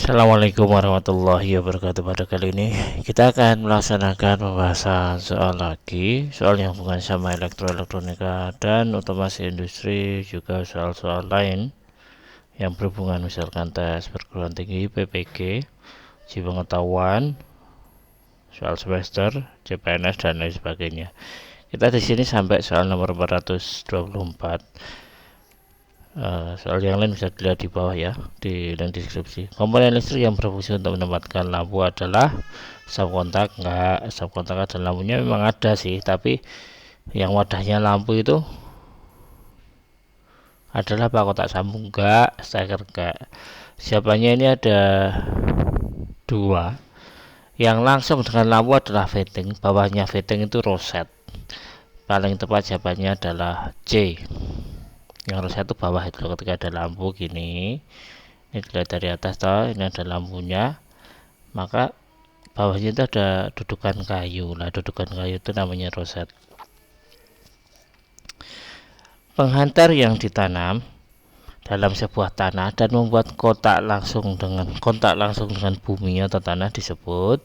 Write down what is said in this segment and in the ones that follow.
Assalamualaikum warahmatullahi wabarakatuh. Pada kali ini kita akan melaksanakan pembahasan soal lagi, soal yang hubungan sama elektronika dan otomasi industri, juga soal-soal lain yang berhubungan misalkan tes perguruan tinggi PPG, uji pengetahuan, soal semester, CPNS dan lain sebagainya. Kita di sini sampai soal nomor 424. Soal yang lain bisa dilihat di bawah ya, di link deskripsi. Komponen listrik yang berfungsi untuk menempatkan lampu adalah stop kontak. Enggak, stop kontak ada lampunya memang ada sih, tapi yang wadahnya lampu itu adalah apa, kotak sambung enggak, steker enggak. Siapanya ini ada dua. Yang langsung dengan lampu adalah fitting, bawahnya fitting itu roset. Paling tepat jawabannya adalah C. Yang roset itu bawah itu, ketika ada lampu gini, ini dilihat dari atas toh, ini ada lampunya, maka bawahnya itu ada dudukan kayu. Lah dudukan kayu itu namanya roset. Penghantar yang ditanam dalam sebuah tanah dan membuat kontak langsung dengan bumi atau tanah disebut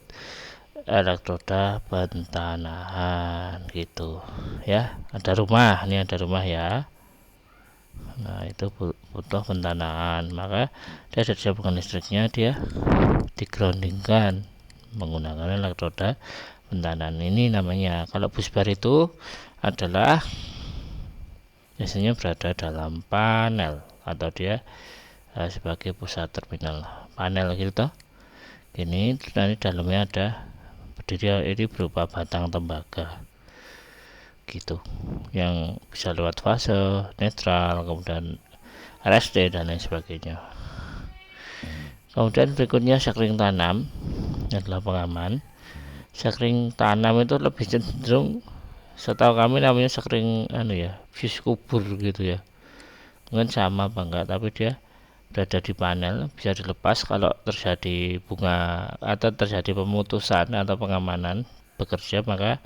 elektroda pentanahan gitu ya. Ada rumah, ini ada rumah ya. Nah itu butuh pentanahan, maka dia ada sambungan listriknya, dia digroundingkan menggunakan elektroda pentanahan. Ini namanya, kalau busbar itu adalah biasanya berada dalam panel atau dia sebagai pusat terminal panel gitu. Ini nanti dalamnya ada berdiri, ini berupa batang tembaga gitu, yang bisa lewat fase, netral, kemudian RSD dan lain sebagainya. Kemudian berikutnya sakring tanam, ini adalah pengaman. Sakring tanam itu lebih cenderung, setahu kami namanya sakring fuse kubur gitu ya, mungkin sama apa enggak, tapi dia berada di panel, bisa dilepas kalau terjadi bunga atau terjadi pemutusan atau pengamanan bekerja, maka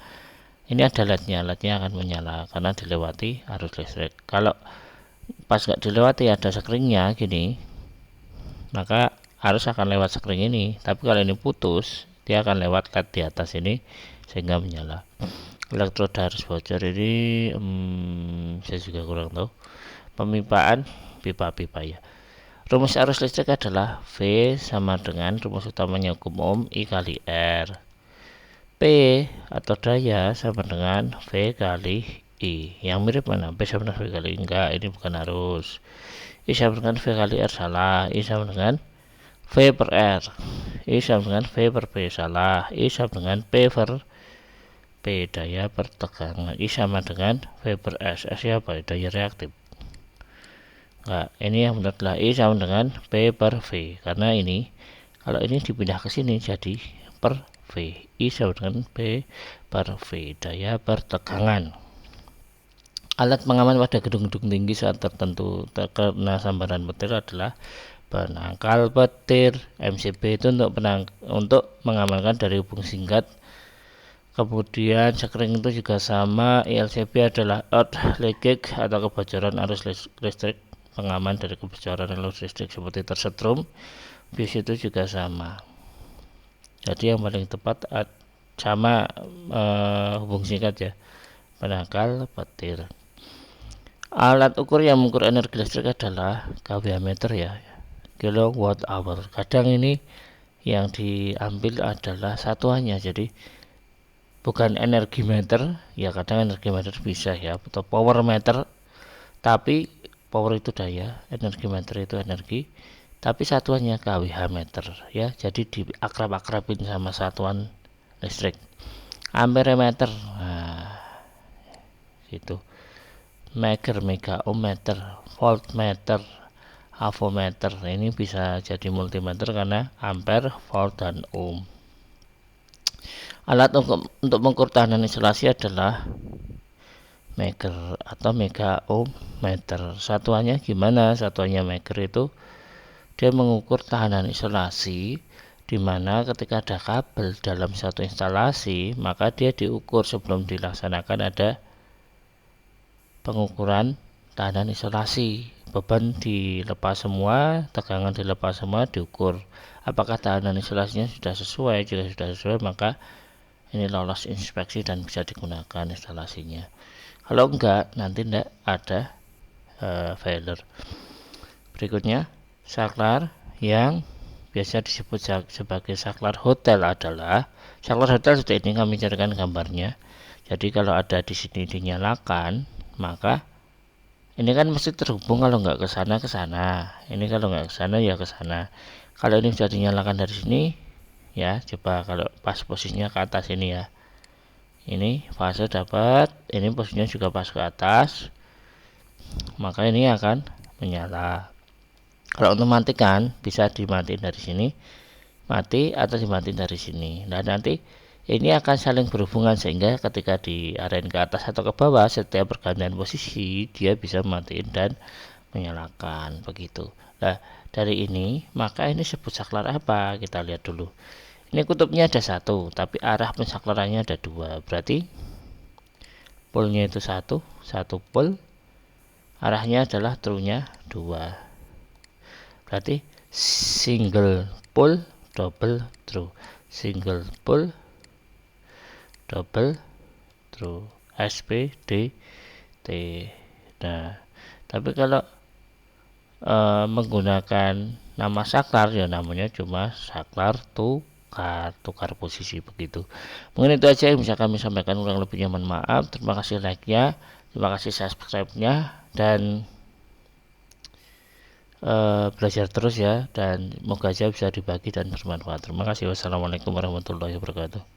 ini ada lednya akan menyala karena dilewati arus listrik. Kalau pas nggak dilewati ada sekringnya gini, maka arus akan lewat sekring ini, tapi kalau ini putus dia akan lewat led di atas ini sehingga menyala. Elektroda arus bocor ini saya juga kurang tahu. Pemipaan pipa-pipa ya. Rumus arus listrik adalah V sama dengan rumus utamanya hukum Ohm I kali R. P atau daya sama dengan V kali I. Yang mirip mana? P sama dengan V kali I. Enggak, ini bukan arus. I sama dengan V kali R, salah. I sama dengan V per R. I sama dengan V per P, salah. I sama dengan P per P, daya per tegangan. I sama dengan V per S. S apa? Daya reaktif. Enggak, ini yang benar adalah I sama dengan P per V. Karena ini, kalau ini dipindah ke sini jadi per V. I sama dengan P per V, daya per tegangan. Alat pengaman pada gedung-gedung tinggi saat tertentu terkena sambaran petir adalah penangkal petir. MCB itu untuk mengamankan dari hubung singkat. Kemudian sekring itu juga sama. ILCB adalah earth leakage atau kebocoran arus listrik, pengaman dari kebocoran arus listrik seperti tersetrum. Fuse itu juga sama. Jadi yang paling tepat sama hubung singkat ya, penangkal petir. Alat ukur yang mengukur energi listrik adalah kWh meter ya, kilowatt hour. Kadang ini yang diambil adalah satuannya, jadi bukan energi meter ya, kadang energi meter bisa ya, atau power meter, tapi power itu daya, energi meter itu energi, tapi satuannya kWh meter ya, jadi diakrab-akrabin sama satuan listrik. Ampere meter, nah itu. Meger, mega ohm meter, volt meter, avometer, ini bisa jadi multimeter karena ampere, volt dan ohm. Alat untuk mengukur tahanan isolasi adalah meger atau mega ohm meter. Satuannya gimana? Satuannya meger itu dia mengukur tahanan isolasi, di mana ketika ada kabel dalam satu instalasi, maka dia diukur sebelum dilaksanakan ada pengukuran tahanan isolasi, beban dilepas semua, tegangan dilepas semua, diukur apakah tahanan isolasinya sudah sesuai. Jika sudah sesuai maka ini lolos inspeksi dan bisa digunakan instalasinya. Kalau enggak, nanti tidak ada failure. Berikutnya, saklar yang biasa disebut sebagai saklar hotel adalah saklar hotel. Seperti ini kami carikan gambarnya. Jadi kalau ada di sini dinyalakan, maka ini kan mesti terhubung, kalau nggak ke sana ke sana. Ini kalau nggak ke sana ya ke sana. Kalau ini sudah dinyalakan dari sini, ya coba kalau pas posisinya ke atas ini ya. Ini fase dapat, ini posisinya juga pas ke atas, maka ini akan menyala. Kalau untuk matikan bisa dimatiin dari sini, mati atau dimatiin dari sini. Nah nanti ini akan saling berhubungan sehingga ketika diarahin ke atas atau ke bawah, setiap pergantian posisi dia bisa matiin dan menyalakan begitu. Nah dari ini maka ini sebut saklar apa, kita lihat dulu. Ini kutubnya ada satu tapi arah pensaklarannya ada dua, berarti polnya itu satu pol, arahnya adalah true nya 2, berarti single pole double true, single pole double true, SPDT. Nah tapi kalau menggunakan nama saklar ya namanya cuma saklar tukar posisi begitu. Mungkin itu aja yang bisa kami sampaikan, kurang lebihnya mohon maaf. Terima kasih like-nya, terima kasih subscribe-nya, dan belajar terus ya, dan semoga aja bisa dibagi dan bermanfaat. Terima kasih. Wassalamualaikum warahmatullahi wabarakatuh.